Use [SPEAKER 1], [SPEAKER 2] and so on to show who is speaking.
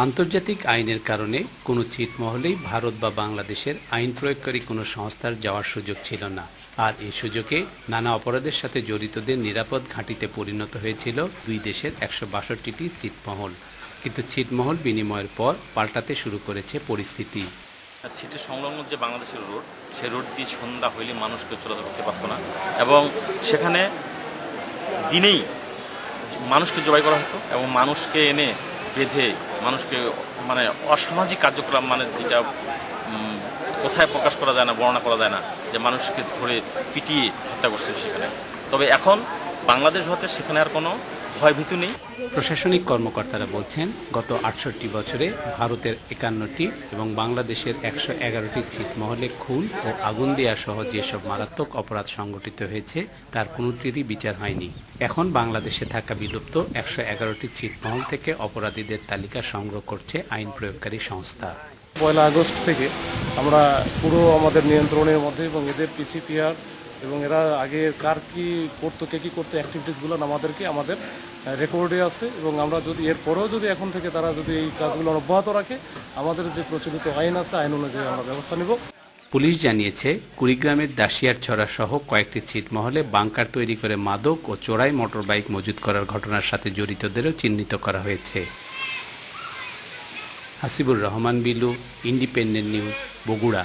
[SPEAKER 1] আন্তর্জাতিক আইনের কারণে কোনো ছিটমহলেই ভারত বা বাংলাদেশের আইন প্রয়োগকারী কোনো সংস্থার যাওয়ার সুযোগ ছিল না। আর এই সুযোগে নানা অপরাধের সাথে জড়িতদের নিরাপদ ঘাঁটিতে পরিণত হয়েছিল দুই দেশের ১৬২টি ছিটমহল। কিন্তু ছিটমহল বিনিময়ের পর পাল্টাতে শুরু করেছে পরিস্থিতি।
[SPEAKER 2] সিটি সংলগ্ন যে বাংলাদেশের রোড, সেই রোড দিয়ে সন্ধ্যা হইলে মানুষকে চলাচল করতে পারতো না, এবং সেখানে দিনেই মানুষকে জবাই করা হতো এবং মানুষকে এনে বেঁধে মানুষকে অসামাজিক কার্যক্রম, যেটা কোথায় প্রকাশ করা যায় না, বর্ণনা করা যায় না, যে মানুষকে ধরে পিটিয়ে হত্যা করছে সেখানে। তবে এখন বাংলাদেশ হতে সেখানে আর কোনো ভয়ভীতি নেই।
[SPEAKER 1] প্রশাসনিক কর্মকর্তারা বলছেন, গত ৬৮ বছরে ভারতের ৫১টি এবং বাংলাদেশের ১১১টি ছিটমহলে খুন ও আগুন দেয়া সহ যেসব মারাত্মক অপরাধ সংঘটিত হয়েছে তার কোনোটিরই বিচার হয়নি। এখন বাংলাদেশে থাকা বিলুপ্ত ১১১টি ছিটমহল থেকে অপরাধীদের তালিকা সংগ্রহ করছে আইন প্রয়োগকারী সংস্থা।
[SPEAKER 3] ১ আগস্ট থেকে আমরা পুরো আমাদের নিয়ন্ত্রণের মধ্যে, এবং এদের পিসিপিআর এবং এরা আগে কার কী করতো, কে কী করতো, অ্যাক্টিভিটিসগুলো আমাদের রেকর্ডে আছে। এবং আমরা যদি এরপরেও যদি এখন থেকে তারা যদি এই কাজগুলো অব্যাহত রাখে, আমাদের যে প্রচলিত আইন আছে, আইন অনুযায়ী আমরা ব্যবস্থা নেব।
[SPEAKER 1] পুলিশ জানিয়েছে, কুড়িগ্রামের দাসিয়ারছড়া সহ কয়েকটি ছিটমহলে বাংকার তৈরি করে মাদক ও চোরাই মোটরবাইক মজুত করার ঘটনার সাথে জড়িতদেরও চিহ্নিত করা হয়েছে। Hasibur Rahman Bilu, independent news, Bogura.